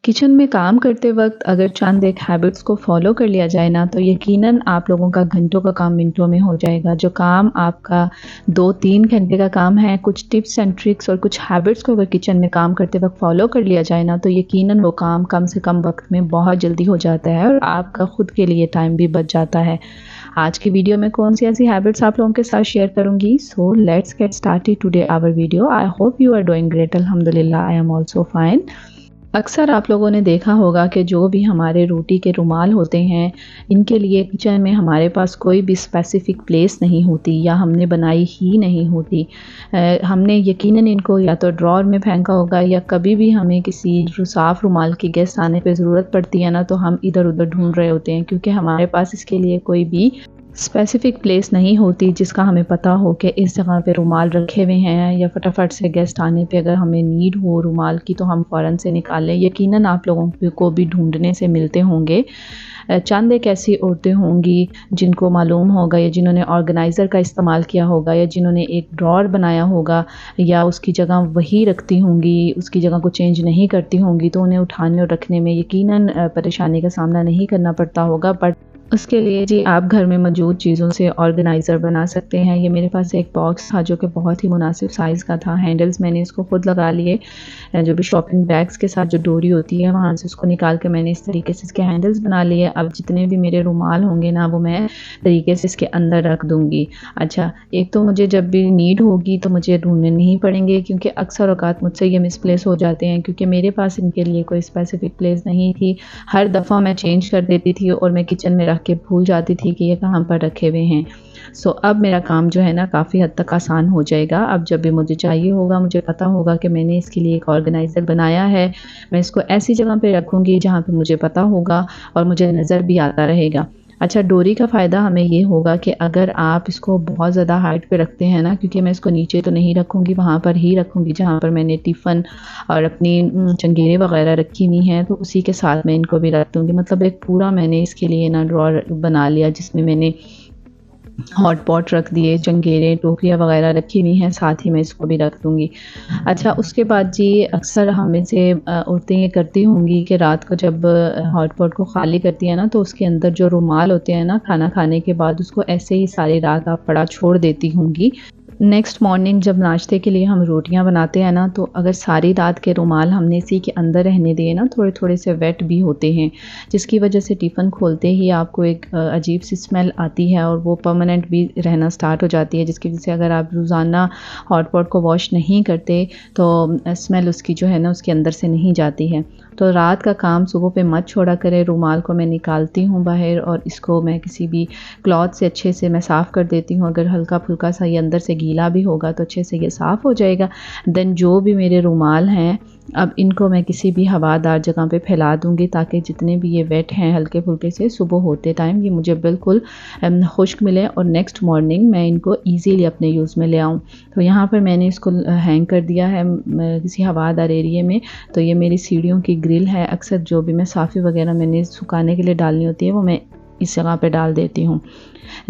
Kitchen में काम करते वक्त अगर चंद एक हैबिट्स को फॉलो कर लिया जाए ना तो यकीनन आप लोगों का घंटों का काम मिनटों में हो जाएगा। जो काम आपका 2-3 घंटे का काम है, कुछ टिप्स एंड ट्रिक्स और कुछ हैबिट्स को अगर किचन में काम करते वक्त फॉलो कर लिया जाए ना तो यकीनन वो काम कम से कम वक्त में बहुत जल्दी हो जाता है और आपका खुद के लिए टाइम भी बच जाता है। आज की वीडियो में कौन सी ऐसी हैबिट्स आप लोगों के साथ शेयर करूंगी। So let's get started today our video. I hope you are doing great. अल्हम्दुलिल्लाह, आई एम आल्सो फाइन। अक्सर आप लोगों ने देखा होगा कि जो भी हमारे रोटी के रुमाल होते हैं, इनके लिए किचन में हमारे पास कोई भी स्पेसिफ़िक प्लेस नहीं होती या हमने बनाई ही नहीं होती। हमने यकीनन इनको या तो ड्रॉअर में फेंका होगा या कभी भी हमें किसी साफ़ रुमाल के गेस्ट आने पे ज़रूरत पड़ती है ना, तो हम इधर-उधर ढूँढ रहे होते हैं क्योंकि हमारे पास इसके लिए कोई भी स्पेसिफ़िक प्लेस नहीं होती जिसका हमें पता हो कि इस जगह पे रुमाल रखे हुए हैं या फटाफट से गेस्ट आने पे अगर हमें नीड हो रुमाल की तो हम फ़ौरन से निकाल लें। यकीनन आप लोगों को भी ढूँढने से मिलते होंगे। चंद एक ऐसी औरतें होंगी जिनको मालूम होगा या जिन्होंने ऑर्गेनाइज़र का इस्तेमाल किया होगा या जिन्होंने एक ड्रॉअर बनाया होगा या उसकी जगह वही रखती होंगी, उसकी जगह को चेंज नहीं करती होंगी, तो उन्हें उठाने और रखने में यकीनन परेशानी का सामना नहीं करना पड़ता होगा। बट उसके लिए जी आप घर में मौजूद चीज़ों से ऑर्गेनाइज़र बना सकते हैं। ये मेरे पास एक बॉक्स था जो कि बहुत ही मुनासिब साइज़ का था। हैंडल्स मैंने इसको खुद लगा लिए। जो भी शॉपिंग बैग्स के साथ जो डोरी होती है वहाँ से उसको निकाल के मैंने इस तरीके से इसके हैंडल्स बना लिए। अब जितने भी मेरे रुमाल होंगे ना वो मैं तरीके से इसके अंदर रख दूँगी। अच्छा, एक तो मुझे जब भी नीड होगी तो मुझे ढूँढने नहीं पड़ेंगे क्योंकि अक्सर औक़ात मुझसे ये मिसप्लेस हो जाते हैं क्योंकि मेरे पास इनके लिए कोई स्पेसिफ़िक प्लेस नहीं थी। हर दफ़ा मैं चेंज कर देती थी और मैं किचन में के भूल जाती थी कि ये कहाँ पर रखे हुए हैं। सो अब मेरा काम जो है ना काफ़ी हद तक आसान हो जाएगा। अब जब भी मुझे चाहिए होगा, मुझे पता होगा कि मैंने इसके लिए एक ऑर्गेनाइज़र बनाया है। मैं इसको ऐसी जगह पे रखूँगी जहाँ पे मुझे पता होगा और मुझे नज़र भी आता रहेगा। अच्छा, डोरी का फ़ायदा हमें ये होगा कि अगर आप इसको बहुत ज़्यादा हाइट पे रखते हैं ना, क्योंकि मैं इसको नीचे तो नहीं रखूँगी, वहाँ पर ही रखूँगी जहाँ पर मैंने टिफ़िन और अपनी चंगेरे वग़ैरह रखी हुई हैं, तो उसी के साथ मैं इनको भी रख दूँगी। मतलब एक पूरा मैंने इसके लिए ना ड्रॉअर बना लिया जिसमें मैंने हॉट पॉट रख दिए, चंगेरे, टोकरियाँ वग़ैरह रखी हुई हैं, साथ ही मैं इसको भी रख दूँगी। अच्छा, उसके बाद जी अक्सर हम में से औरतें ये करती होंगी कि रात को जब हॉट पॉट को ख़ाली करती हैं ना, तो उसके अंदर जो रुमाल होते हैं ना, खाना खाने के बाद उसको ऐसे ही सारी रात आप पड़ा छोड़ देती होंगी। नेक्स्ट मॉर्निंग जब नाश्ते के लिए हम रोटियां बनाते हैं ना, तो अगर सारी रात के रुमाल हमने इसी के अंदर रहने दिए ना, थोड़े थोड़े से वेट भी होते हैं जिसकी वजह से टिफ़िन खोलते ही आपको एक अजीब सी स्मेल आती है और वो परमानेंट भी रहना स्टार्ट हो जाती है, जिसकी वजह से अगर आप रोज़ाना हॉट पॉट को वॉश नहीं करते तो स्मेल उसकी जो है ना उसके अंदर से नहीं जाती है। तो रात का काम सुबह पे मत छोड़ा करें। रुमाल को मैं निकालती हूँ बाहर और इसको मैं किसी भी क्लॉथ से अच्छे से मैं साफ़ कर देती हूँ। अगर हल्का फुल्का सा ये अंदर से गीला भी होगा तो अच्छे से ये साफ़ हो जाएगा। देन जो भी मेरे रुमाल हैं अब इनको मैं किसी भी हवादार जगह पे फैला दूँगी ताकि जितने भी ये वेट हैं हल्के फुल्के से सुबह होते टाइम ये मुझे बिल्कुल खुश्क मिले और नेक्स्ट मॉर्निंग मैं इनको ईज़िली अपने यूज़ में ले आऊँ। तो यहाँ पर मैंने इसको हैंग कर दिया है किसी हवादार एरिया में। तो ये मेरी सीढ़ियों की ग्रिल है। अक्सर जो भी मैं साफ़ी वगैरह मैंने सुखाने के लिए डालनी होती है वो मैं इस जगह पे डाल देती हूँ।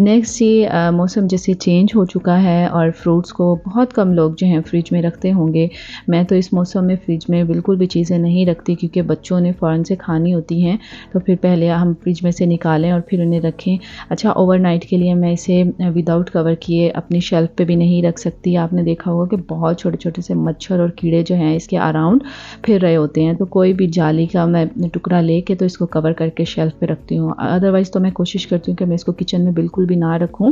नेक्स्ट ये मौसम जैसे चेंज हो चुका है और फ्रूट्स को बहुत कम लोग जो हैं फ्रिज में रखते होंगे। मैं तो इस मौसम में फ्रिज में बिल्कुल भी चीज़ें नहीं रखती क्योंकि बच्चों ने फ़ौरन से खानी होती हैं, तो फिर पहले हम फ्रिज में से निकालें और फिर उन्हें रखें। अच्छा, ओवरनाइट के लिए मैं इसे विदाउट कवर किए अपनी शेल्फ़ पे भी नहीं रख सकती। आपने देखा होगा कि बहुत छोटे-छोटे से मच्छर और कीड़े जो हैं इसके अराउंड फिर रहे होते हैं, तो कोई भी जाली का मैं टुकड़ा लेके तो इसको कवर करके शेल्फ़ पे रखती हूँ। अदरवाइज़ तो मैं कोशिश करती हूँ कि मैं इसको किचन में बिल्कुल भी ना रखूं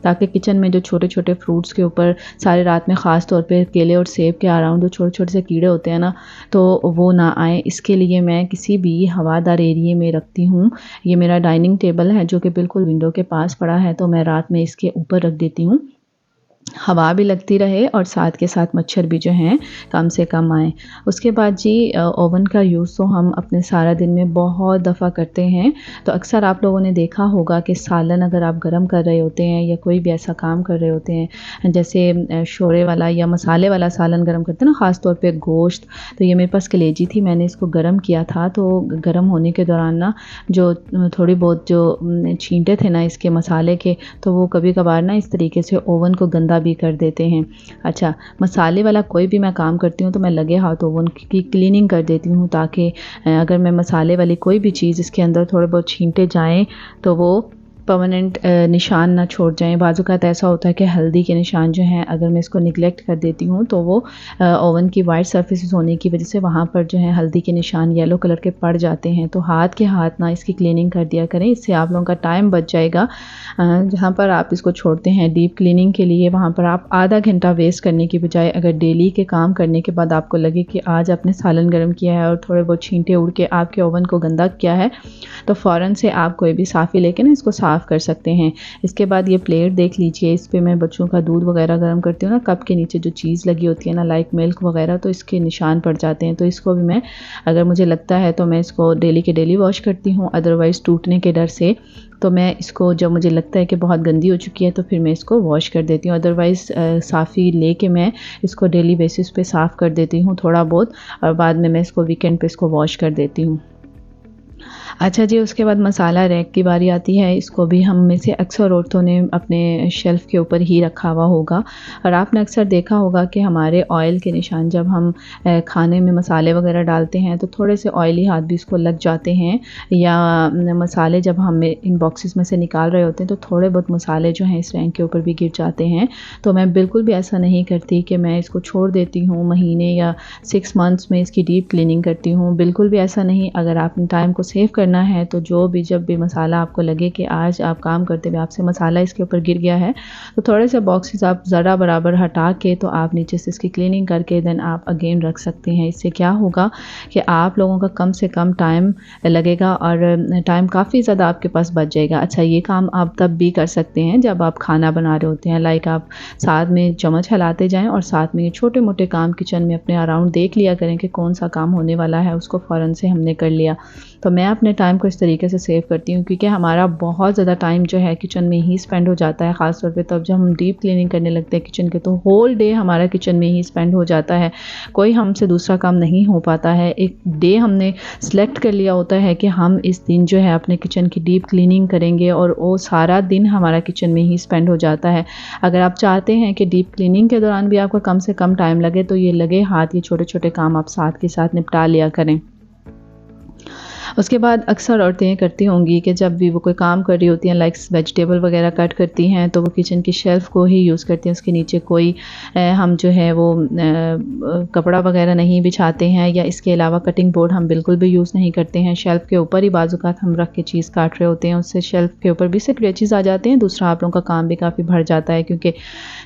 ताकि किचन में जो छोटे छोटे फ्रूट्स के ऊपर सारी रात में ख़ास तौर पे केले और सेब के अराउंड जो छोटे छोटे से कीड़े होते हैं ना, तो वो ना आए। इसके लिए मैं किसी भी हवादार एरिया में रखती हूँ। ये मेरा डाइनिंग टेबल है जो कि बिल्कुल विंडो के पास पड़ा है, तो मैं रात में इसके ऊपर रख देती हूँ, हवा भी लगती रहे और साथ के साथ मच्छर भी जो हैं कम से कम आए। उसके बाद जी ओवन का यूज़ तो हम अपने सारा दिन में बहुत दफ़ा करते हैं। तो अक्सर आप लोगों ने देखा होगा कि सालन अगर आप गरम कर रहे होते हैं या कोई भी ऐसा काम कर रहे होते हैं जैसे शोरे वाला या मसाले वाला सालन गरम करते हैं ना, ख़ास तौर पे गोश्त। तो ये मेरे पास कलेजी थी, मैंने इसको गरम किया था। तो गरम होने के दौरान ना जो थोड़ी बहुत जो छींटे थे ना इसके मसाले के, तो वो कभी कभार ना इस तरीके से ओवन को गंदा गंदा भी कर देते हैं। अच्छा, मसाले वाला कोई भी मैं काम करती हूँ तो मैं लगे हाथ ओवन की क्लीनिंग कर देती हूँ, ताकि अगर मैं मसाले वाली कोई भी चीज़ इसके अंदर थोड़े बहुत छींटे जाएँ तो वो परमानेंट निशान ना छोड़ जाएँ। बाज़ औक़ात ऐसा होता है कि हल्दी के निशान जो हैं, अगर मैं इसको निगलेक्ट कर देती हूँ तो वो ओवन की वाइट सरफेसेस होने की वजह से वहाँ पर जो है हल्दी के निशान येलो कलर के पड़ जाते हैं। तो हाथ के हाथ ना इसकी क्लीनिंग कर दिया करें, इससे आप लोगों का टाइम बच जाएगा। जहाँ पर आप इसको छोड़ते हैं डीप क्लीनिंग के लिए, वहाँ पर आप आधा घंटा वेस्ट करने की बजाय अगर डेली के काम करने के बाद आपको लगे कि आज आपने सालन गर्म किया है और थोड़े बहुत छींटे उड़ के आपके ओवन को गंदा किया है, तो फ़ौरन से आप कोई भी साफ़ी लेके ना इसको साफ़ कर सकते हैं। इसके बाद ये प्लेट देख लीजिए, इस पे मैं बच्चों का दूध वगैरह गर्म करती हूँ ना, कप के नीचे जो चीज़ लगी होती है ना, लाइक मिल्क वगैरह, तो इसके निशान पड़ जाते हैं। तो इसको भी मैं, अगर मुझे लगता है तो मैं इसको डेली के डेली वॉश करती हूँ, अदरवाइज़ टूटने के डर से तो मैं इसको, जब मुझे लगता है कि बहुत गंदी हो चुकी है तो फिर मैं इसको वॉश कर देती हूँ। अदरवाइज़ साफ़ी लेके मैं इसको डेली बेसिस पे साफ़ कर देती हूँ थोड़ा बहुत, और बाद में मैं इसको वीकेंड पे इसको वॉश कर देती हूँ। अच्छा जी, उसके बाद मसाला रैक की बारी आती है। इसको भी हम में से अक्सर औरतों ने अपने शेल्फ़ के ऊपर ही रखा हुआ होगा, और आपने अक्सर देखा होगा कि हमारे ऑयल के निशान, जब हम खाने में मसाले वगैरह डालते हैं तो थोड़े से ऑयली हाथ भी इसको लग जाते हैं, या मसाले जब हम इन बॉक्सेस में से निकाल रहे होते हैं तो थोड़े बहुत मसाले जो हैं इस रैक के ऊपर भी गिर जाते हैं। तो मैं बिल्कुल भी ऐसा नहीं करती कि मैं इसको छोड़ देती हूँ महीने या 6 मंथ्स में इसकी डीप क्लीनिंग करती हूँ, बिल्कुल भी ऐसा नहीं। अगर आपने टाइम को सेव करना है तो जो भी, जब भी मसाला आपको लगे कि आज आप काम करते हुए आपसे मसाला इसके ऊपर गिर गया है, तो थोड़े से बॉक्सेस आप ज़रा बराबर हटा के तो आप नीचे से इसकी क्लीनिंग करके देन आप अगेन रख सकते हैं। इससे क्या होगा कि आप लोगों का कम से कम टाइम लगेगा और टाइम काफ़ी ज़्यादा आपके पास बच जाएगा। अच्छा, ये काम आप तब भी कर सकते हैं जब आप खाना बना रहे होते हैं, लाइक आप साथ में चम्मच हिलाते जाएं और साथ में ये छोटे मोटे काम किचन में अपने अराउंड देख लिया करें कि कौन सा काम होने वाला है, उसको फ़ौरन से हमने कर लिया। तो मैं अपने टाइम को इस तरीके से सेव करती हूँ, क्योंकि हमारा बहुत ज़्यादा टाइम जो है किचन में ही स्पेंड हो जाता है, ख़ास तौर पे तब जब हम डीप क्लीनिंग करने लगते हैं किचन के, तो होल डे हमारा किचन में ही स्पेंड हो जाता है, कोई हमसे दूसरा काम नहीं हो पाता है। एक डे हमने सेलेक्ट कर लिया होता है कि हम इस दिन जो है अपने किचन की डीप क्लीनिंग करेंगे, और वो सारा दिन हमारा किचन में ही स्पेंड हो जाता है। अगर आप चाहते हैं कि डीप क्लीनिंग के दौरान भी आपको कम से कम टाइम लगे, तो ये लगे हाथ ये छोटे छोटे काम आप साथ के साथ निपटा लिया करें। उसके बाद अक्सर औरतें ये करती होंगी कि जब भी वो कोई काम कर रही होती हैं, लाइक वेजिटेबल वगैरह कट करती हैं, तो वो किचन की शेल्फ़ को ही यूज़ करती हैं, उसके नीचे कोई हम जो है वो कपड़ा वगैरह नहीं बिछाते हैं, या इसके अलावा कटिंग बोर्ड हम बिल्कुल भी यूज़ नहीं करते हैं। शेल्फ़ के ऊपर ही बाज़ औक़ात हम रख के चीज़ काट रहे होते हैं, उससे शेल्फ़ के ऊपर भी स्क्रैचेस आ जाते हैं। दूसरा, आप लोगों का काम भी काफ़ी बढ़ जाता है, क्योंकि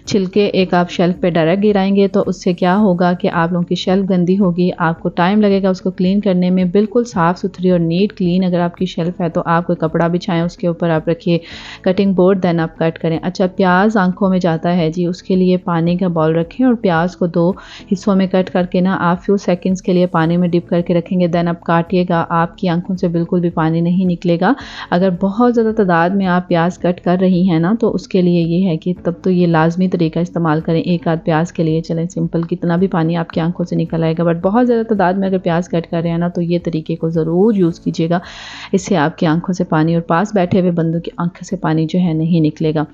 छिलके एक आप शेल्फ़ पे डायरेक्ट गिराएंगे तो उससे क्या होगा कि आप लोगों की शेल्फ़ गंदी होगी, आपको टाइम लगेगा उसको क्लीन करने में। बिल्कुल साफ़ सुथरी और नीट क्लीन अगर आपकी शेल्फ़ है तो आप कोई कपड़ा बिछाएं, उसके ऊपर आप रखिए कटिंग बोर्ड, देन आप कट करें। अच्छा, प्याज आंखों में जाता है जी, उसके लिए पानी का बाउल रखें और प्याज को 2 हिस्सों में कट करके ना आप फ्यू सेकंड्स के लिए पानी में डिप करके रखेंगे, देन आप काटिएगा, आपकी आंखों से बिल्कुल भी पानी नहीं निकलेगा। अगर बहुत ज़्यादा तादाद में आप प्याज कट कर रही हैं ना, तो उसके लिए ये है कि तब तो ये लाजमी तरीका इस्तेमाल करें, एक आध प्याज के लिए चलें सिंपल, कितना भी पानी आपकी आंखों से निकल आएगा। बट बहुत ज़्यादा तादाद में अगर प्याज कट कर रहे हैं ना, तो ये तरीके को ज़रूर यूज़ कीजिएगा, इससे आपकी आंखों से पानी और पास बैठे हुए बंदों की आंखों से पानी जो है नहीं निकलेगा।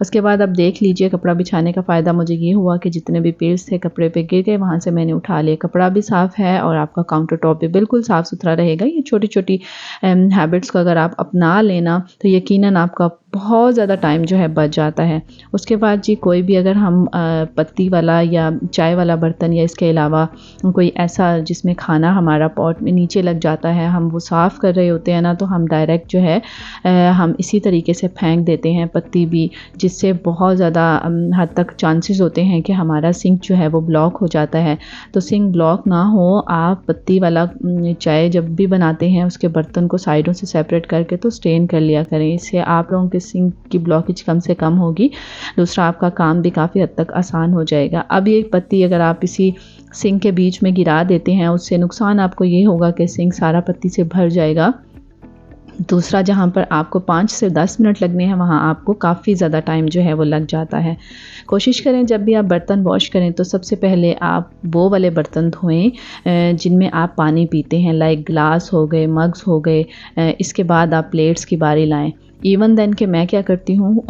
उसके बाद आप देख लीजिए, कपड़ा बिछाने का फ़ायदा मुझे ये हुआ कि जितने भी पील्स थे कपड़े पे गिर गए, वहाँ से मैंने उठा लिए, कपड़ा भी साफ़ है और आपका काउंटर टॉप भी बिल्कुल साफ़ सुथरा रहेगा। ये छोटी छोटी हैबिट्स को अगर आप अपना लेना तो यकीनन आपका बहुत ज़्यादा टाइम जो है बच जाता है। उसके बाद जी, कोई भी अगर हम पत्ती वाला या चाय वाला बर्तन, या इसके अलावा कोई ऐसा जिसमें खाना हमारा पॉट में नीचे लग जाता है, हम वो साफ़ कर रहे होते हैं ना, तो हम डायरेक्ट जो है हम इसी तरीके से फेंक देते हैं पत्ती भी, जिससे बहुत ज़्यादा हद तक चांसेस होते हैं कि हमारा सिंक जो है वो ब्लॉक हो जाता है। तो सिंक ब्लॉक ना हो, आप पत्ती वाला चाय जब भी बनाते हैं उसके बर्तन को साइडों से सेपरेट करके तो स्टेन कर लिया करें, इससे आप लोगों के सिंक की ब्लॉकेज कम से कम होगी। दूसरा, आपका काम भी काफ़ी हद तक आसान हो जाएगा। अब ये पत्ती अगर आप इसी सिंक के बीच में गिरा देते हैं, उससे नुकसान आपको ये होगा कि सिंक सारा पत्ती से भर जाएगा। दूसरा, जहाँ पर आपको 5 से 10 मिनट लगने हैं, वहाँ आपको काफ़ी ज़्यादा टाइम जो है वो लग जाता है। कोशिश करें जब भी आप बर्तन वॉश करें तो सबसे पहले आप वो वाले बर्तन धोएं जिनमें आप पानी पीते हैं, लाइक ग्लास हो गए, मग्स हो गए। इसके बाद आप प्लेट्स की बारी लाएं। इवन देन कि मैं क्या करती हूँ,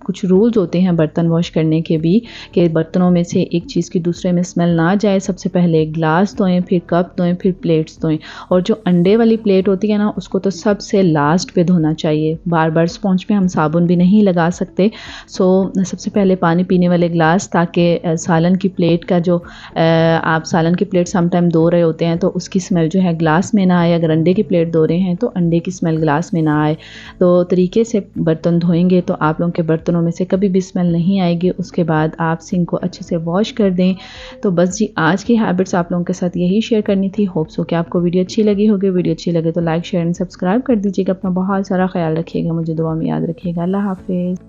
कुछ रूल्स होते हैं बर्तन वॉश करने के भी, कि बर्तनों में से एक चीज़ की दूसरे में स्मेल ना जाए। सबसे पहले ग्लास धोएं, फिर कप धोएं, फिर प्लेट्स धोएं। और जो अंडे वाली प्लेट होती है ना, उसको तो सबसे लास्ट पे धोना चाहिए। बार बार स्पॉन्ज पे हम साबुन भी नहीं लगा सकते। सो सबसे पहले पानी पीने वाले ग्लास, ताकि सालन की प्लेट का जो आप सालन की प्लेट समटाइम धो रहे होते हैं तो उसकी स्मेल जो है ग्लास में ना आए। अगर अंडे की प्लेट धो रहे हैं तो अंडे की स्मेल ग्लास में ना आए। तो तरीके से बर्तन धोएंगे तो आप लोगों के बर्तनों में से कभी भी स्मेल नहीं आएगी। उसके बाद आप सिंक को अच्छे से वॉश कर दें। तो बस जी, आज की हैबिट्स आप लोगों के साथ यही शेयर करनी थी। होप्स हो कि आपको वीडियो अच्छी लगी होगी। वीडियो अच्छी लगे तो लाइक, शेयर एंड सब्सक्राइब कर दीजिएगा। अपना बहुत सारा ख्याल रखिएगा, मुझे दुआ में याद रखिएगा। अल्लाह हाफिज़।